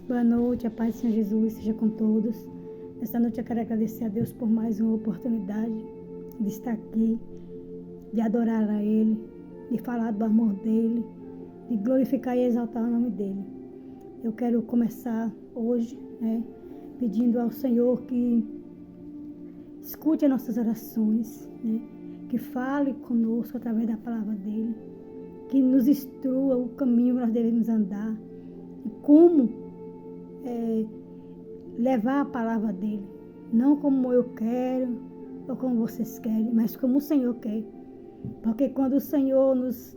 Boa noite, a paz do Senhor Jesus seja com todos. Esta noite eu quero agradecer a Deus por mais uma oportunidade de estar aqui, de adorar a Ele, de falar do amor dEle, de glorificar e exaltar o nome dEle. Eu quero começar hoje, pedindo ao Senhor que escute as nossas orações, que fale conosco através da palavra dEle, que nos instrua o caminho que nós devemos andar e como levar a palavra dele, não como eu quero ou como vocês querem, mas como o Senhor quer. Porque quando o Senhor nos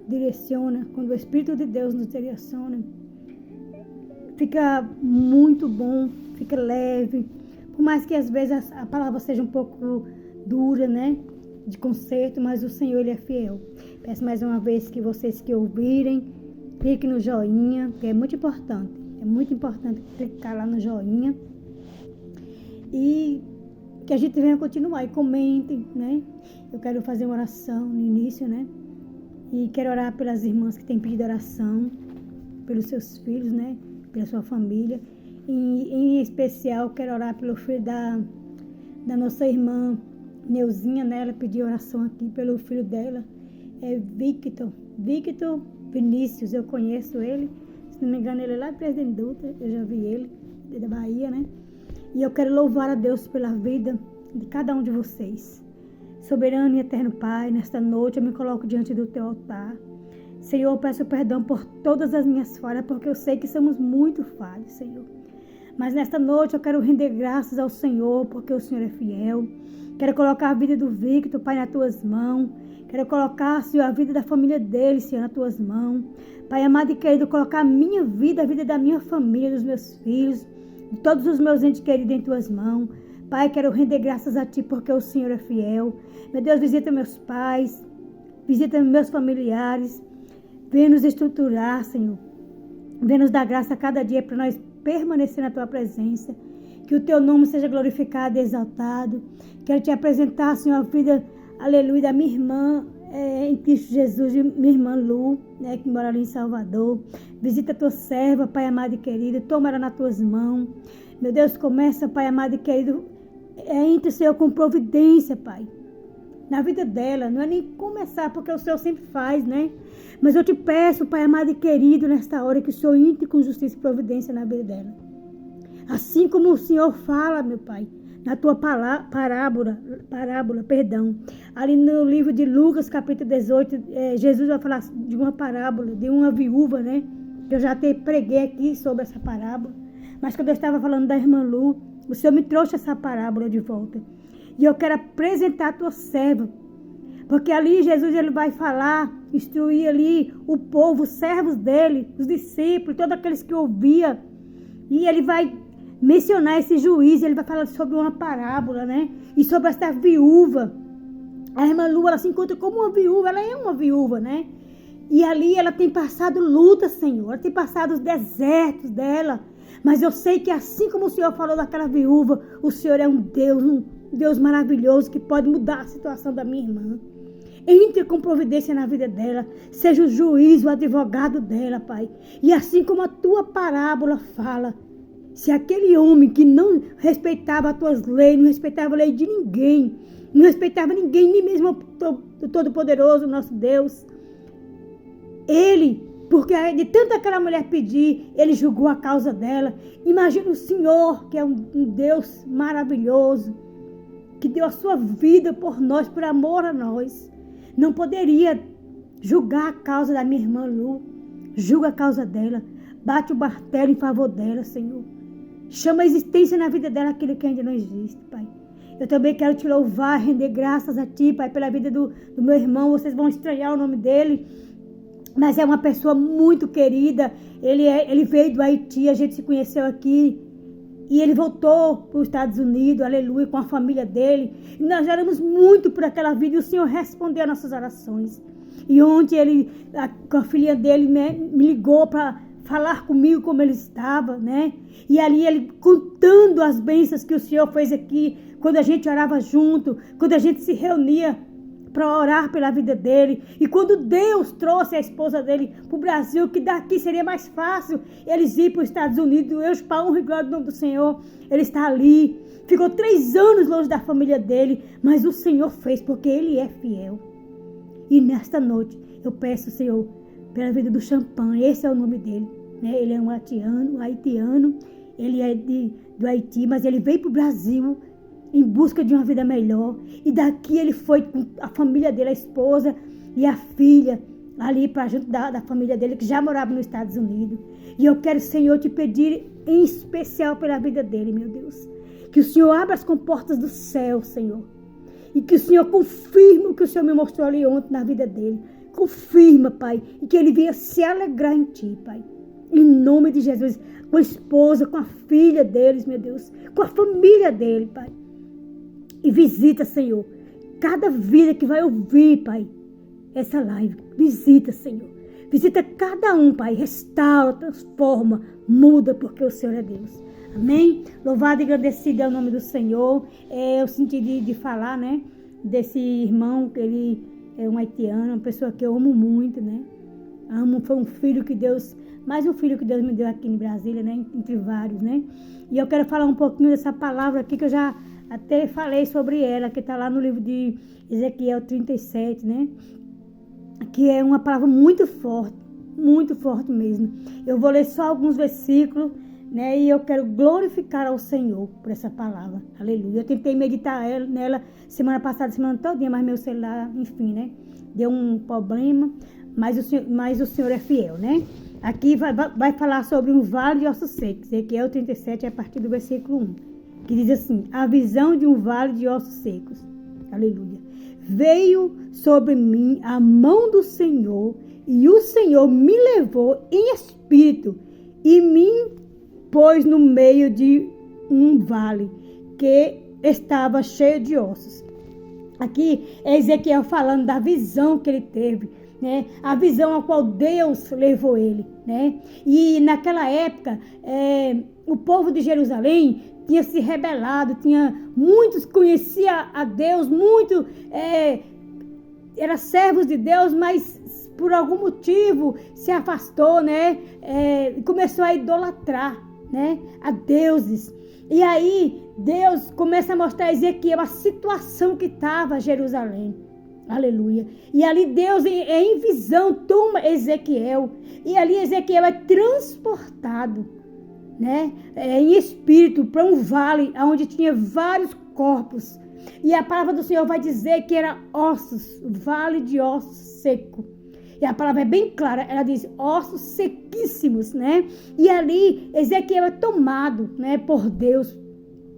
direciona, quando o Espírito de Deus nos direciona, fica muito bom, fica leve, por mais que às vezes a palavra seja um pouco dura, de conserto, mas o Senhor, Ele é fiel. Peço mais uma vez que vocês que ouvirem, cliquem no joinha, que é muito importante. É muito importante clicar lá no joinha e que a gente venha continuar e comentem, Eu quero fazer uma oração no início, E quero orar pelas irmãs que têm pedido oração, pelos seus filhos, Pela sua família. E, em especial, quero orar pelo filho da nossa irmã Neuzinha, Ela pediu oração aqui pelo filho dela, Victor Vinícius, eu conheço ele. Se não me engano, ele é lá de Presidente Dutra, eu já vi ele, da Bahia, E eu quero louvar a Deus pela vida de cada um de vocês. Soberano e eterno Pai, nesta noite eu me coloco diante do teu altar. Senhor, eu peço perdão por todas as minhas falhas, porque eu sei que somos muito falhos, Senhor. Mas nesta noite eu quero render graças ao Senhor, porque o Senhor é fiel. Quero colocar a vida do Victor, Pai, nas tuas mãos. Quero colocar, Senhor, a vida da família dele, Senhor, nas tuas mãos. Pai amado e querido, colocar a minha vida, a vida da minha família, dos meus filhos, de todos os meus entes queridos em tuas mãos. Pai, quero render graças a ti porque o Senhor é fiel. Meu Deus, visita meus pais, visita meus familiares. Venha nos estruturar, Senhor. Venha nos dar graça a cada dia para nós permanecer na tua presença. Que o teu nome seja glorificado e exaltado. Quero te apresentar, Senhor, a vida, aleluia, da minha irmã, em Cristo Jesus, minha irmã Lu, que mora ali em Salvador. Visita a tua serva, Pai amado e querido, toma ela nas tuas mãos. Meu Deus, começa, Pai amado e querido, entre, Senhor, com providência, Pai, na vida dela. Não é nem começar, porque o Senhor sempre faz, Mas eu te peço, Pai amado e querido, nesta hora, que o Senhor entre com justiça e providência na vida dela. Assim como o Senhor fala, meu Pai, na tua parábola, ali no livro de Lucas, capítulo 18, Jesus vai falar de uma parábola, de uma viúva, que eu já até preguei aqui sobre essa parábola, mas quando eu estava falando da irmã Lu, o Senhor me trouxe essa parábola de volta, e eu quero apresentar a tua serva, porque ali Jesus ele vai falar, instruir ali o povo, os servos dele, os discípulos, todos aqueles que ouviam, e ele vai mencionar esse juízo, ele vai falar sobre uma parábola, E sobre essa viúva. A irmã Lu, ela se encontra como uma viúva, ela é uma viúva, E ali ela tem passado luta, Senhor, ela tem passado os desertos dela. Mas eu sei que assim como o Senhor falou daquela viúva, o Senhor é um Deus maravilhoso que pode mudar a situação da minha irmã. Entre com providência na vida dela, seja o juiz, o advogado dela, Pai. E assim como a tua parábola fala, se aquele homem que não respeitava as tuas leis, não respeitava a lei de ninguém, não respeitava ninguém, nem mesmo o Todo-Poderoso, nosso Deus, ele, porque de tanto aquela mulher pedir, ele julgou a causa dela. Imagina o Senhor, que é um Deus maravilhoso, que deu a sua vida por nós, por amor a nós. Não poderia julgar a causa da minha irmã Lu. Julga a causa dela. Bate o martelo em favor dela, Senhor. Chama a existência na vida dela aquilo que ainda não existe, Pai. Eu também quero te louvar, render graças a ti, Pai, pela vida do meu irmão. Vocês vão estranhar o nome dele, mas é uma pessoa muito querida. Ele veio do Haiti, a gente se conheceu aqui. E ele voltou para os Estados Unidos, aleluia, com a família dele. E nós oramos muito por aquela vida e o Senhor respondeu às nossas orações. E ontem com a filha dele, me ligou para falar comigo como ele estava, E ali ele contando as bênçãos que o Senhor fez aqui, quando a gente orava junto, quando a gente se reunia para orar pela vida dele. E quando Deus trouxe a esposa dele para o Brasil, que daqui seria mais fácil eles ir para os Estados Unidos, Deus, para honra e glória do nome do Senhor, ele está ali. Ficou 3 anos longe da família dele, mas o Senhor fez, porque ele é fiel. E nesta noite, eu peço, Senhor, pela vida do Champanhe, esse é o nome dele, né? Ele é um haitiano, ele é do Haiti, mas ele veio para o Brasil em busca de uma vida melhor. E daqui ele foi com a família dele, a esposa e a filha, ali para junto da família dele, que já morava nos Estados Unidos. E eu quero, Senhor, te pedir em especial pela vida dele, meu Deus. Que o Senhor abra as comportas do céu, Senhor. E que o Senhor confirme o que o Senhor me mostrou ali ontem na vida dele. Confirma, Pai. E que ele venha se alegrar em Ti, Pai. Em nome de Jesus. Com a esposa, com a filha deles, meu Deus. Com a família dele, Pai. E visita, Senhor, cada vida que vai ouvir, Pai, essa live. Visita, Senhor. Visita cada um, Pai. Restaura, transforma, muda, porque o Senhor é Deus. Amém? Louvado e agradecido é o nome do Senhor. Eu senti de falar, né, desse irmão, que ele é um haitiano, uma pessoa que eu amo muito, né? Amo, foi um filho que Deus, mais um filho que Deus me deu aqui em Brasília, né? Entre vários, né? E eu quero falar um pouquinho dessa palavra aqui, que eu já até falei sobre ela, que está lá no livro de Ezequiel 37, né? Que é uma palavra muito forte mesmo. Eu vou ler só alguns versículos, né? E eu quero glorificar ao Senhor por essa palavra. Aleluia. Eu tentei meditar nela semana passada, semana todinha, mas meu celular, enfim, né? Deu um problema, mas o Senhor é fiel, né? Aqui vai falar sobre um vale de ossos secos. Ezequiel 37, a partir do versículo 1. Que diz assim: a visão de um vale de ossos secos. Aleluia. Veio sobre mim a mão do Senhor, e o Senhor me levou em espírito e me pôs no meio de um vale que estava cheio de ossos. Aqui é Ezequiel falando da visão que ele teve, né? A visão a qual Deus levou ele, né? E naquela época, o povo de Jerusalém tinha se rebelado, muitos conheciam a Deus, muitos eram servos de Deus, mas por algum motivo se afastou, né? E começou a idolatrar, né? A deuses. E aí Deus começa a mostrar a Ezequiel a situação que estava Jerusalém. Aleluia. E ali Deus, em visão, toma Ezequiel. E ali Ezequiel é transportado, né, em espírito para um vale onde tinha vários corpos. E a palavra do Senhor vai dizer que era ossos, vale de ossos seco. E a palavra é bem clara, ela diz ossos sequíssimos, né? E ali Ezequiel é tomado, né, por Deus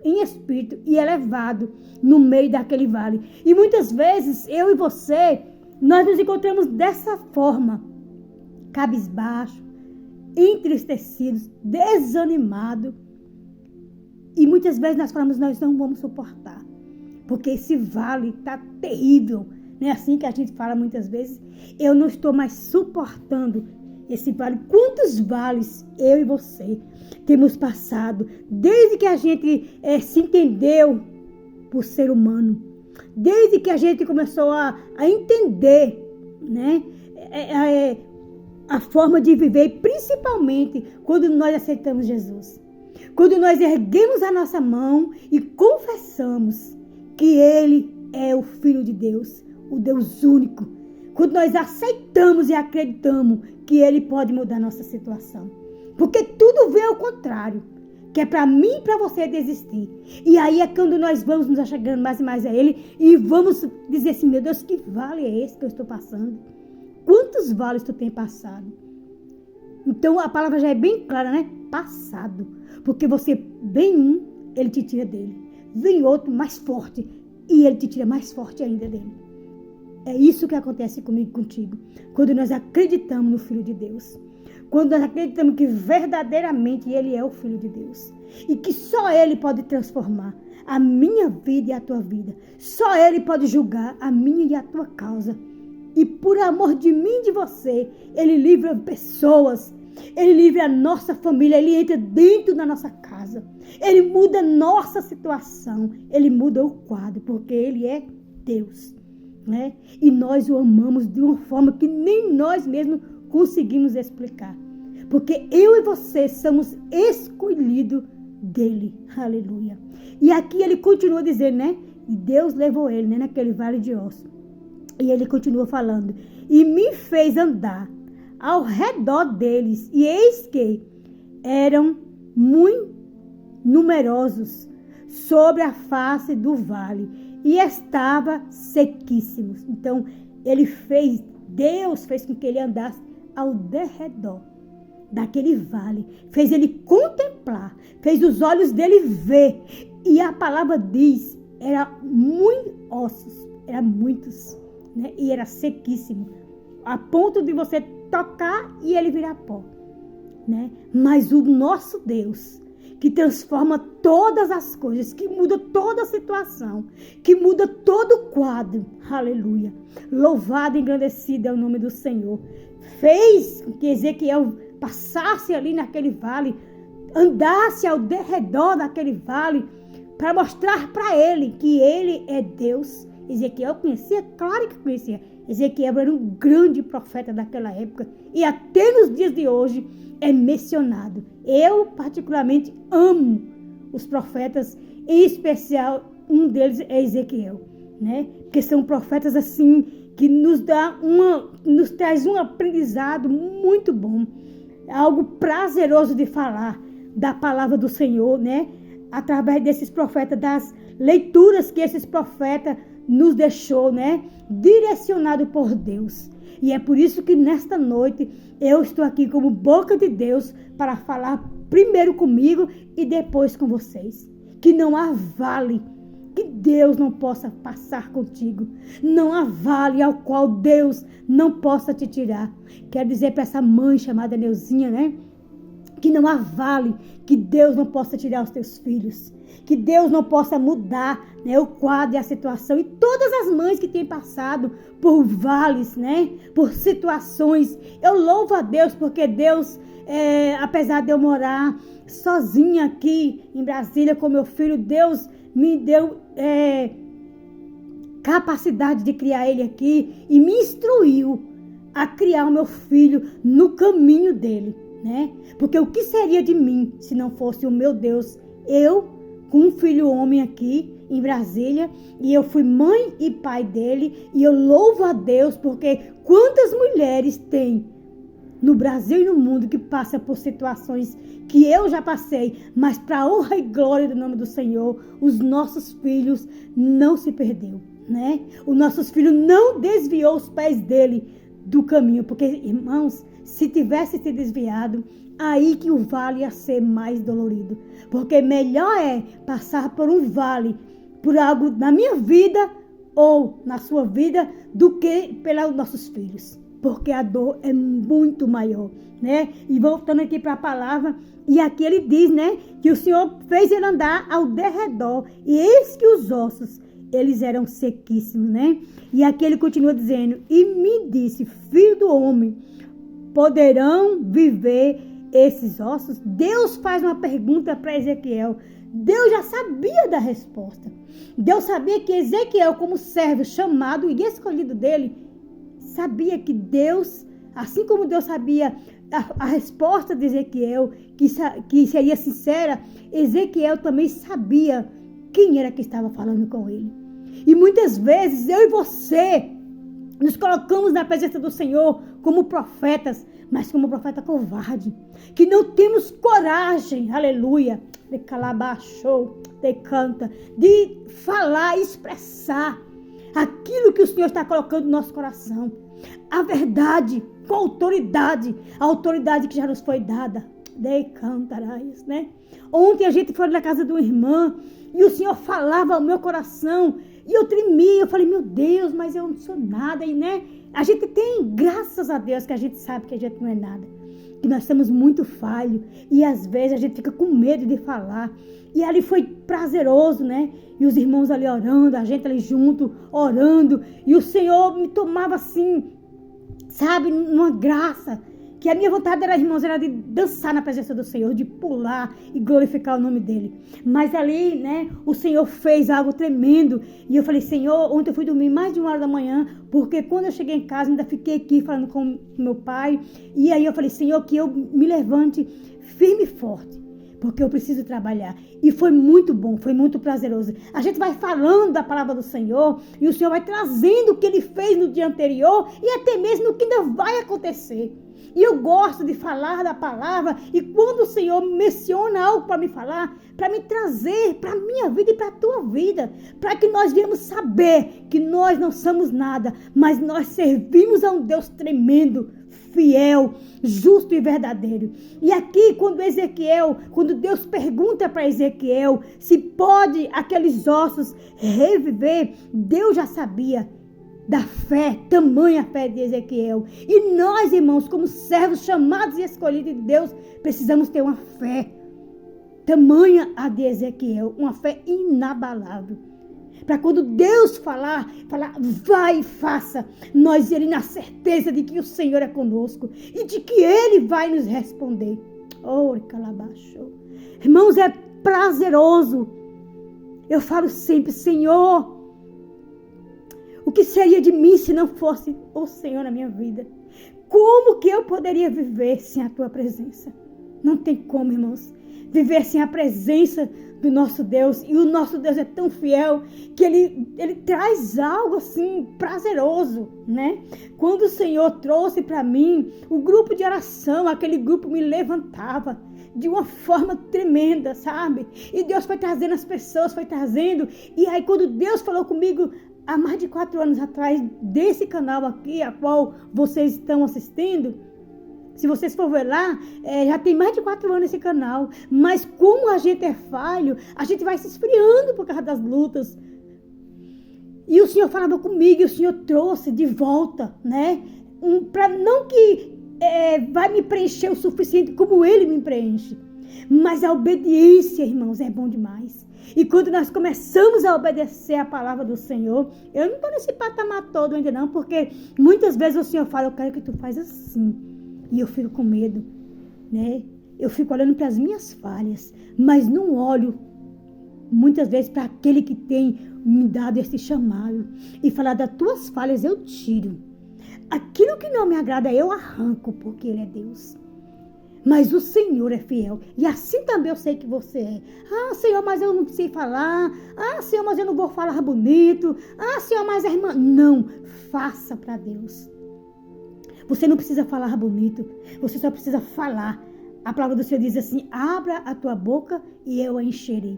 em espírito e é levado no meio daquele vale. E muitas vezes eu e você, nós nos encontramos dessa forma, cabisbaixo, entristecidos, desanimados. E muitas vezes nós falamos, nós não vamos suportar, porque esse vale está terrível. Não é assim que a gente fala muitas vezes? Eu não estou mais suportando esse vale. Quantos vales eu e você temos passado desde que a gente se entendeu por ser humano, desde que a gente começou a entender, né, a forma de viver, principalmente quando nós aceitamos Jesus. Quando nós erguemos a nossa mão e confessamos que Ele é o Filho de Deus, o Deus único. Quando nós aceitamos e acreditamos que Ele pode mudar a nossa situação. Porque tudo vem ao contrário, que é para mim e para você desistir. E aí é quando nós vamos nos achegando mais e mais a Ele e vamos dizer assim, meu Deus, que vale é esse que eu estou passando? Quantos vales tu tem passado? Então a palavra já é bem clara, né? Passado. Porque você vem um, Ele te tira dele. Vem outro mais forte e Ele te tira mais forte ainda dele. É isso que acontece comigo e contigo. Quando nós acreditamos no Filho de Deus. Quando nós acreditamos que verdadeiramente Ele é o Filho de Deus. E que só Ele pode transformar a minha vida e a tua vida. Só Ele pode julgar a minha e a tua causa. E por amor de mim e de você, Ele livra pessoas. Ele livra a nossa família. Ele entra dentro da nossa casa. Ele muda a nossa situação. Ele muda o quadro, porque Ele é Deus. né? E nós o amamos de uma forma que nem nós mesmos conseguimos explicar. Porque eu e você somos escolhidos dele. Aleluia. E aqui ele continua dizendo, né? E Deus levou ele, né, naquele vale de ossos. E ele continua falando. E me fez andar ao redor deles. E eis que eram muito numerosos sobre a face do vale. E estava sequíssimos. Então, Deus fez com que ele andasse ao derredor daquele vale, fez ele contemplar, fez os olhos dele ver, e a palavra diz, era muitos ossos, era muitos, né? E era sequíssimo, a ponto de você tocar e ele virar pó, né? Mas o nosso Deus, que transforma todas as coisas, que muda toda a situação, que muda todo o quadro, aleluia, louvado e engrandecido é o nome do Senhor, fez com que Ezequiel passasse ali naquele vale, andasse ao derredor daquele vale, para mostrar para ele que ele é Deus. Ezequiel conhecia, claro que conhecia. Ezequiel era um grande profeta daquela época, e até nos dias de hoje é mencionado. Eu particularmente amo os profetas, em especial um deles é Ezequiel, né? Porque são profetas assim que nos traz um aprendizado muito bom, algo prazeroso de falar da palavra do Senhor, né? Através desses profetas, das leituras que esses profetas nos deixou, né? Direcionado por Deus. E é por isso que nesta noite eu estou aqui como boca de Deus para falar primeiro comigo e depois com vocês. Que não há vale que Deus não possa passar contigo. Não há vale ao qual Deus não possa te tirar. Quero dizer para essa mãe chamada Neuzinha, né? Que não há vale que Deus não possa tirar os teus filhos. Que Deus não possa mudar, né, o quadro e a situação. E todas as mães que têm passado por vales, né? Por situações. Eu louvo a Deus porque Deus, apesar de eu morar sozinha aqui em Brasília com meu filho, Deus me deu capacidade de criar ele aqui e me instruiu a criar o meu filho no caminho dele, né? Porque o que seria de mim se não fosse o meu Deus? Eu, com um filho homem aqui em Brasília, e eu fui mãe e pai dele, e eu louvo a Deus porque quantas mulheres tem no Brasil e no mundo que passa por situações que eu já passei, mas para a honra e glória do nome do Senhor, os nossos filhos não se perdeu, né? Os nossos filhos não desviou os pés dele do caminho, porque, irmãos, se tivesse se desviado, aí que o vale ia ser mais dolorido, porque melhor é passar por um vale, por algo na minha vida ou na sua vida, do que pelos nossos filhos. Porque a dor é muito maior, né? E voltando aqui para a palavra, e aqui ele diz, né? Que o Senhor fez ele andar ao derredor, e eis que os ossos, eles eram sequíssimos, né? E aqui ele continua dizendo, e me disse, filho do homem, poderão viver esses ossos? Deus faz uma pergunta para Ezequiel. Deus já sabia da resposta. Deus sabia que Ezequiel, como servo chamado e escolhido dele, sabia que Deus, assim como Deus sabia a resposta de Ezequiel, que seria sincera, Ezequiel também sabia quem era que estava falando com ele. E muitas vezes eu e você nos colocamos na presença do Senhor como profetas, mas como profeta covarde, que não temos coragem, aleluia, de calabachou, de canta, de falar, expressar aquilo que o Senhor está colocando no nosso coração. A verdade, com autoridade, a autoridade que já nos foi dada. De cantarais, né? Ontem a gente foi na casa de uma irmã e o Senhor falava ao meu coração e eu tremia, eu falei, meu Deus, mas eu não sou nada, e né? A gente tem, graças a Deus, que a gente sabe que a gente não é nada, que nós somos muito falhos e às vezes a gente fica com medo de falar. E ali foi prazeroso, né? E os irmãos ali orando, a gente ali junto, orando, e o Senhor me tomava assim, sabe, numa graça. que a minha vontade era, irmãos, era de dançar na presença do Senhor, de pular e glorificar o nome dele. Mas ali, né, o Senhor fez algo tremendo. E eu falei, Senhor, ontem eu fui dormir mais de 1h da manhã, porque quando eu cheguei em casa, ainda fiquei aqui falando com meu pai. E aí eu falei, Senhor, que eu me levante firme e forte, porque eu preciso trabalhar. E foi muito bom, foi muito prazeroso. A gente vai falando da palavra do Senhor, e o Senhor vai trazendo o que Ele fez no dia anterior, e até mesmo o que ainda vai acontecer. E eu gosto de falar da palavra, e quando o Senhor menciona algo para me falar, para me trazer para a minha vida e para a tua vida, para que nós venhamos saber que nós não somos nada, mas nós servimos a um Deus tremendo, fiel, justo e verdadeiro. E aqui, quando Deus pergunta para Ezequiel se pode aqueles ossos reviver, Deus já sabia da fé, tamanha fé de Ezequiel. E nós, irmãos, como servos chamados e escolhidos de Deus, precisamos ter uma fé tamanha a de Ezequiel, uma fé inabalável. Para quando Deus falar, vai e faça, nós iremos na certeza de que o Senhor é conosco e de que Ele vai nos responder. Irmãos, é prazeroso. Eu falo sempre, Senhor, o que seria de mim se não fosse o Senhor na minha vida? Como que eu poderia viver sem a tua presença? Não tem como, irmãos, viver sem a presença do nosso Deus. E o nosso Deus é tão fiel que ele traz algo assim prazeroso, né? Quando o Senhor trouxe para mim o grupo de oração, aquele grupo me levantava de uma forma tremenda, sabe? E Deus foi trazendo as pessoas, foi trazendo. E aí quando Deus falou comigo há mais de 4 anos atrás, desse canal aqui, a qual vocês estão assistindo, se vocês for ver lá, já tem mais de 4 anos esse canal. Mas como a gente é falho, a gente vai se esfriando por causa das lutas. E o Senhor falava comigo, e o Senhor trouxe de volta, né? Para não que vai me preencher o suficiente como Ele me preenche. Mas a obediência, irmãos, é bom demais. E quando nós começamos a obedecer a palavra do Senhor, eu não estou nesse patamar todo ainda não, porque muitas vezes o Senhor fala, eu quero que tu faz assim. E eu fico com medo, né? Eu fico olhando para as minhas falhas, mas não olho muitas vezes para aquele que tem me dado esse chamado. E falar das tuas falhas eu tiro. Aquilo que não me agrada eu arranco, porque Ele é Deus. Mas o Senhor é fiel. E assim também eu sei que você é. Ah, Senhor, mas eu não sei falar. Ah, Senhor, mas eu não vou falar bonito. Ah, Senhor, mas a irmã... Não, faça para Deus. Você não precisa falar bonito. Você só precisa falar. A palavra do Senhor diz assim, abra a tua boca e eu a encherei.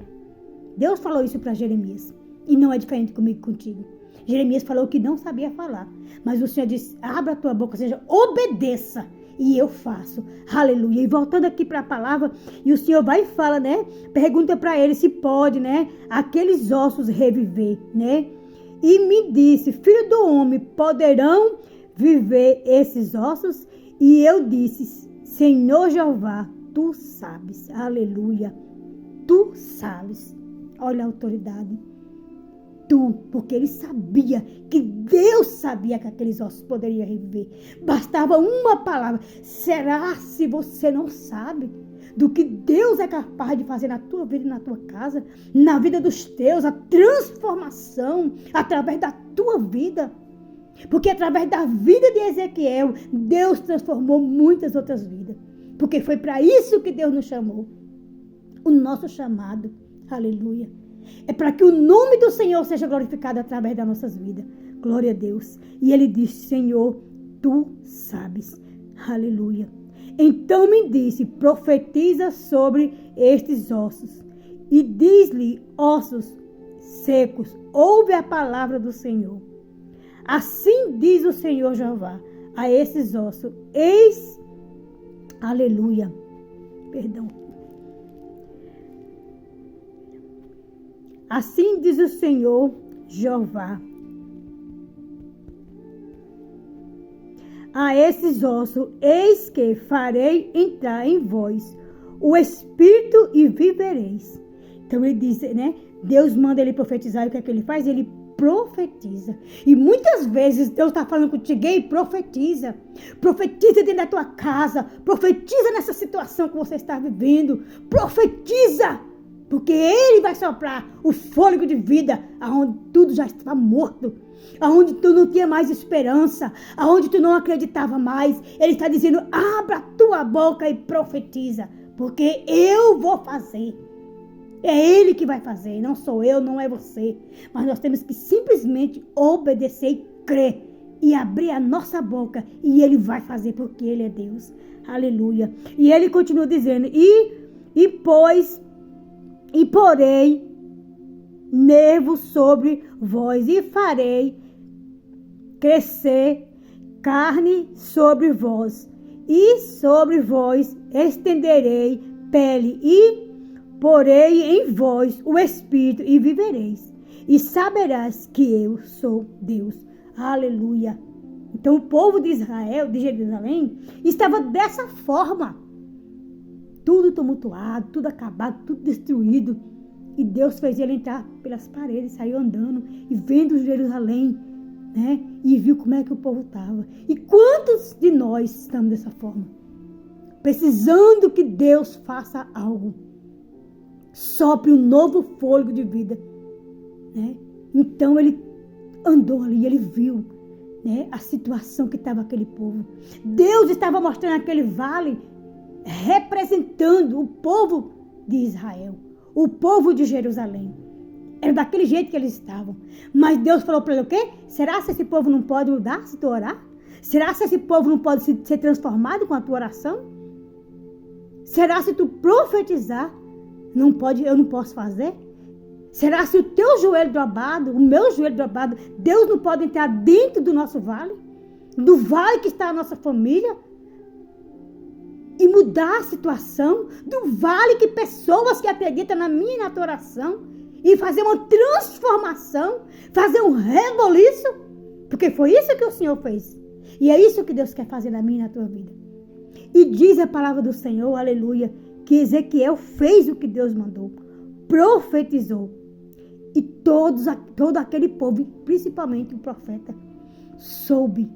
Deus falou isso para Jeremias. E não é diferente comigo e contigo. Jeremias falou que não sabia falar. Mas o Senhor disse, abra a tua boca, ou seja, obedeça. E eu faço. Aleluia. E voltando aqui para a palavra, e o Senhor vai e fala, né? Pergunta para ele se pode, né? Aqueles ossos reviver, né? E me disse, filho do homem, poderão viver esses ossos? E eu disse, Senhor Jeová, tu sabes. Aleluia. Tu sabes. Olha a autoridade. Tu, porque ele sabia, que Deus sabia que aqueles ossos poderiam reviver. Bastava uma palavra. Será se você não sabe do que Deus é capaz de fazer na tua vida e na tua casa, na vida dos teus, a transformação através da tua vida? Porque através da vida de Ezequiel, Deus transformou muitas outras vidas. Porque foi para isso que Deus nos chamou. O nosso chamado, aleluia, é para que o nome do Senhor seja glorificado através das nossas vidas. Glória a Deus. E ele disse, Senhor, tu sabes. Aleluia. Então me disse, profetiza sobre estes ossos. E diz-lhe, ossos secos, ouve a palavra do Senhor. Assim diz o Senhor Jeová a esses ossos. Eis, aleluia, perdão. Assim diz o Senhor Jeová a esses ossos, eis que farei entrar em vós o Espírito e vivereis. Então ele diz, né? Deus manda ele profetizar, e o que é que ele faz? Ele profetiza. E muitas vezes Deus está falando contigo, e profetiza. Profetiza dentro da tua casa. Profetiza nessa situação que você está vivendo. Profetiza. Porque Ele vai soprar o fôlego de vida aonde tudo já estava morto. Aonde tu não tinha mais esperança. Aonde tu não acreditava mais. Ele está dizendo, abra a tua boca e profetiza. Porque eu vou fazer. É Ele que vai fazer, não sou eu, não é você. Mas nós temos que simplesmente obedecer e crer. E abrir a nossa boca. E Ele vai fazer, porque Ele é Deus. Aleluia. E Ele continua dizendo, e porei nervos sobre vós. E farei crescer carne sobre vós. E sobre vós estenderei pele e porei em vós o Espírito e vivereis. E saberás que eu sou Deus. Aleluia. Então o povo de Israel, de Jerusalém, estava dessa forma. Tudo tumultuado, tudo acabado, tudo destruído. E Deus fez ele entrar pelas paredes, saiu andando e vendo Jerusalém, né? E viu como é que o povo estava. E quantos de nós estamos dessa forma? Precisando que Deus faça algo. Sopre um novo fôlego de vida, né? Então ele andou ali, ele viu, né, a situação que estava aquele povo. Deus estava mostrando aquele vale, representando o povo de Israel, o povo de Jerusalém. Era daquele jeito que eles estavam. Mas Deus falou para ele o quê? Será que esse povo não pode mudar se tu orar? Será que esse povo não pode ser transformado com a tua oração? Será se tu profetizar? Eu não posso fazer? Será se o teu joelho dobrado, o meu joelho dobrado, Deus não pode entrar dentro do nosso vale? Do vale que está a nossa família? E mudar a situação? Do vale que pessoas que acreditam na minha e na tua oração, e fazer uma transformação, fazer um reboliço? Porque foi isso que o Senhor fez. E é isso que Deus quer fazer na minha e na tua vida. E diz a palavra do Senhor, aleluia, que Ezequiel fez o que Deus mandou, profetizou. E todo aquele povo, principalmente o profeta, soube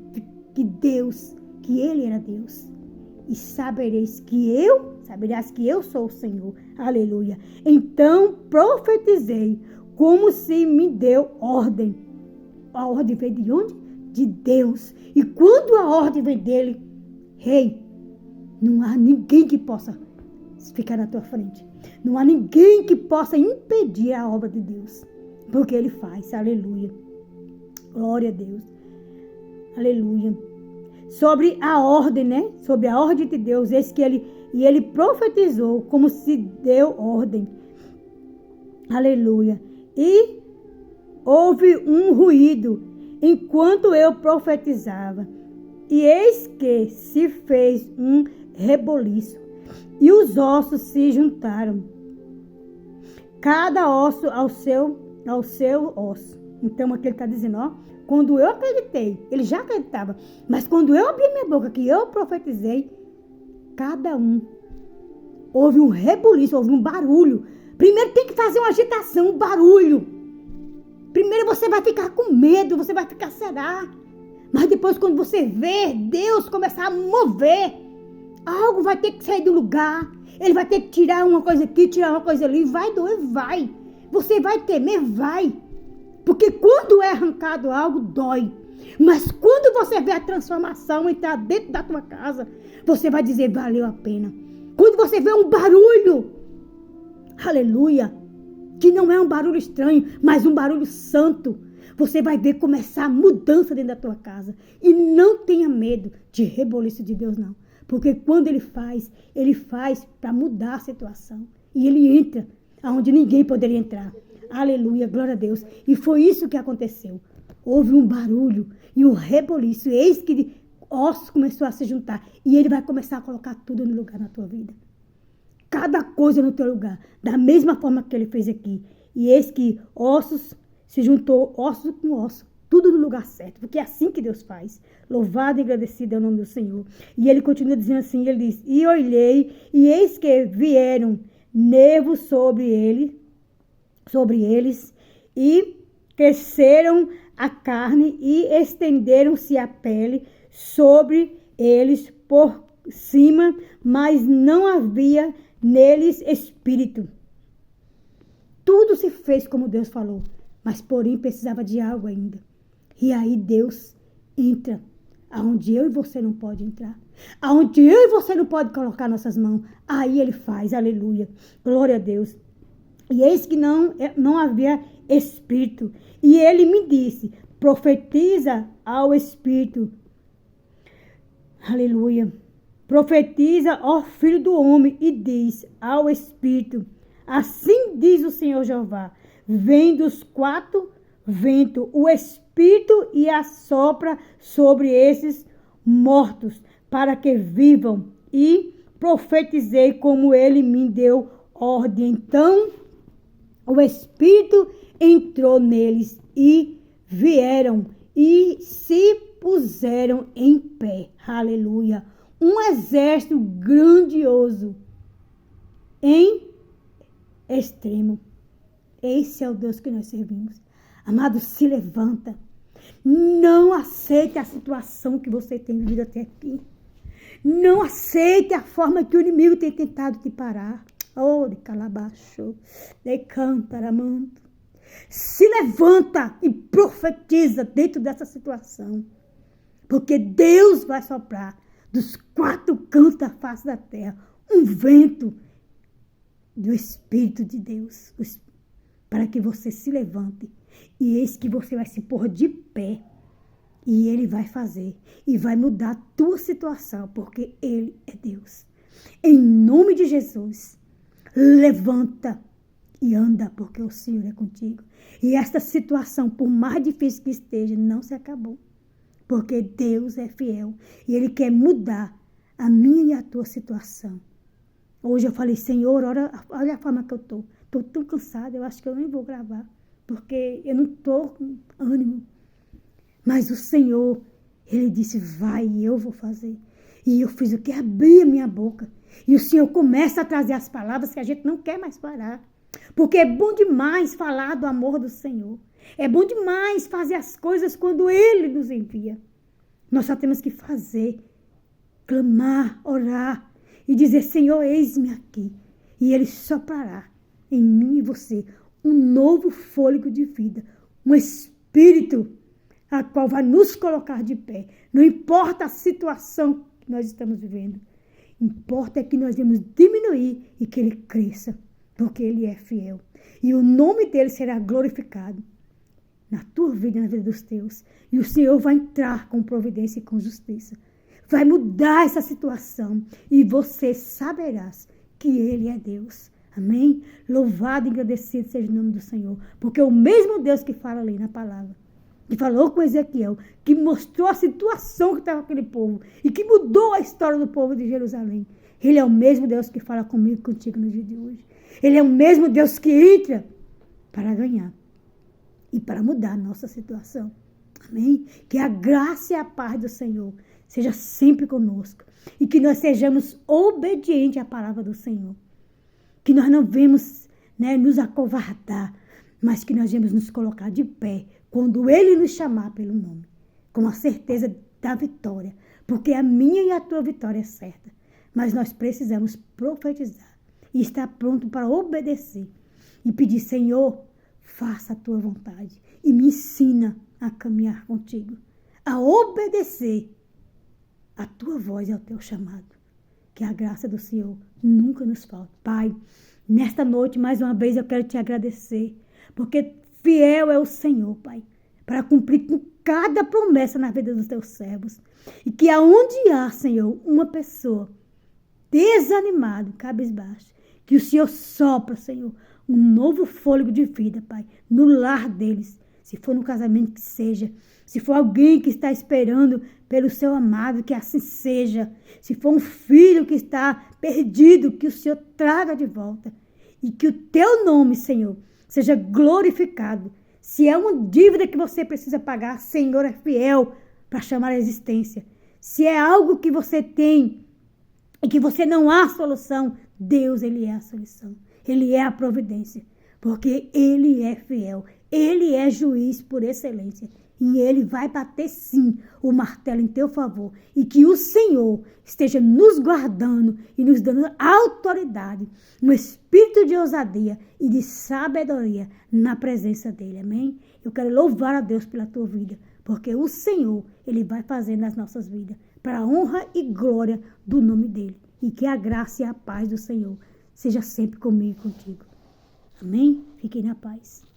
que ele era Deus. E saberás que eu sou o Senhor. Aleluia. Então profetizei como se me deu ordem. A ordem veio de onde? De Deus. E quando a ordem vem dele, não há ninguém que possa ficar na tua frente. Não há ninguém que possa impedir a obra de Deus. Porque Ele faz. Aleluia. Glória a Deus. Aleluia. Sobre a ordem, né? Sobre a ordem de Deus. Esse que ele profetizou como se deu ordem. Aleluia. E houve um ruído enquanto eu profetizava. E eis que se fez um reboliço. E os ossos se juntaram, cada osso ao seu osso. Então aqui ele está dizendo, ó, quando eu acreditei, ele já acreditava, mas quando eu abri minha boca, que eu profetizei, cada um, houve um reboliço, houve um barulho. Primeiro tem que fazer uma agitação, um barulho. Primeiro você vai ficar com medo, você vai ficar, será? Mas depois quando você vê Deus começar a mover, algo vai ter que sair do lugar. Ele vai ter que tirar uma coisa aqui, tirar uma coisa ali. Vai doer, vai. Você vai temer, vai. Porque quando é arrancado algo, dói. Mas quando você vê a transformação entrar dentro da tua casa, você vai dizer, valeu a pena. Quando você vê um barulho, aleluia, que não é um barulho estranho, mas um barulho santo, você vai ver começar a mudança dentro da tua casa. E não tenha medo de reboliço de Deus, não. Porque quando Ele faz para mudar a situação. E Ele entra onde ninguém poderia entrar. Aleluia, glória a Deus. E foi isso que aconteceu. Houve um barulho e um reboliço. E eis que ossos começou a se juntar. E Ele vai começar a colocar tudo no lugar na tua vida. Cada coisa no teu lugar. Da mesma forma que Ele fez aqui. E eis que ossos se juntou, osso com osso. Tudo no lugar certo, porque é assim que Deus faz. Louvado e agradecido é o nome do Senhor. E ele continua dizendo assim, ele diz, e olhei, e eis que vieram nervos sobre eles, e cresceram a carne e estenderam-se a pele sobre eles por cima, mas não havia neles espírito. Tudo se fez como Deus falou, mas porém precisava de algo ainda. E aí Deus entra aonde eu e você não pode entrar. Aonde eu e você não pode colocar nossas mãos. Aí ele faz, aleluia. Glória a Deus. E eis que não havia espírito. E ele me disse, profetiza ao espírito. Aleluia. Profetiza ao filho do homem e diz ao espírito. Assim diz o Senhor Jeová. Vem dos quatro ventos o espírito e assopra sobre esses mortos, para que vivam. E profetizei como ele me deu ordem. Então o espírito entrou neles e vieram e se puseram em pé. Aleluia. Um exército grandioso em extremo. Esse é o Deus que nós servimos. Amado, se levanta. Não aceite a situação que você tem vivido até aqui. Não aceite a forma que o inimigo tem tentado te parar. Oh, de calabacho, de cantaramanto. Se levanta e profetiza dentro dessa situação. Porque Deus vai soprar dos quatro cantos da face da terra um vento do Espírito de Deus, para que você se levante. E eis que você vai se pôr de pé. E Ele vai fazer. E vai mudar a tua situação, porque Ele é Deus. Em nome de Jesus, levanta e anda, porque o Senhor é contigo. E esta situação, por mais difícil que esteja, não se acabou. Porque Deus é fiel. E Ele quer mudar a minha e a tua situação. Hoje eu falei, Senhor, olha a forma que eu estou. Estou tão cansada, eu acho que eu nem vou gravar. Porque eu não estou com ânimo. Mas o Senhor, Ele disse, vai, eu vou fazer. E eu fiz o que? Abri a minha boca. E o Senhor começa a trazer as palavras que a gente não quer mais parar. Porque é bom demais falar do amor do Senhor. É bom demais fazer as coisas quando Ele nos envia. Nós só temos que fazer, clamar, orar e dizer, Senhor, eis-me aqui. E Ele soprará em mim e você um novo fôlego de vida, um espírito a qual vai nos colocar de pé. Não importa a situação que nós estamos vivendo. Importa é que nós vamos diminuir e que Ele cresça, porque Ele é fiel. E o nome dEle será glorificado na tua vida e na vida dos teus. E o Senhor vai entrar com providência e com justiça. Vai mudar essa situação e você saberás que Ele é Deus. Amém? Louvado e agradecido seja o nome do Senhor. Porque o mesmo Deus que fala ali na palavra, que falou com Ezequiel, que mostrou a situação que estava aquele povo e que mudou a história do povo de Jerusalém. Ele é o mesmo Deus que fala comigo e contigo no dia de hoje. Ele é o mesmo Deus que entra para ganhar e para mudar a nossa situação. Amém? Que a graça e a paz do Senhor seja sempre conosco e que nós sejamos obedientes à palavra do Senhor. Que nós não vemos, nos acovardar, mas que nós vamos nos colocar de pé quando Ele nos chamar pelo nome, com a certeza da vitória, porque a minha e a tua vitória é certa. Mas nós precisamos profetizar e estar pronto para obedecer e pedir, Senhor, faça a tua vontade e me ensina a caminhar contigo, a obedecer a tua voz e ao teu chamado. Que a graça do Senhor nunca nos falte. Pai, nesta noite, mais uma vez, eu quero te agradecer, porque fiel é o Senhor, Pai, para cumprir com cada promessa na vida dos teus servos. E que aonde há, Senhor, uma pessoa desanimada, cabisbaixo, que o Senhor sopra, Senhor, um novo fôlego de vida, Pai, no lar deles. Se for no casamento, que seja. Se for alguém que está esperando pelo seu amado, que assim seja. Se for um filho que está perdido, que o Senhor traga de volta. E que o teu nome, Senhor, seja glorificado. Se é uma dívida que você precisa pagar, Senhor é fiel para chamar a existência. Se é algo que você tem e que você não há solução, Deus, Ele é a solução. Ele é a providência. Porque Ele é fiel. Ele é juiz por excelência. E Ele vai bater sim o martelo em teu favor. E que o Senhor esteja nos guardando e nos dando autoridade, um espírito de ousadia e de sabedoria na presença dEle. Amém? Eu quero louvar a Deus pela tua vida. Porque o Senhor, Ele vai fazer nas nossas vidas. Para a honra e glória do nome dEle. E que a graça e a paz do Senhor seja sempre comigo e contigo. Amém? Fiquem na paz.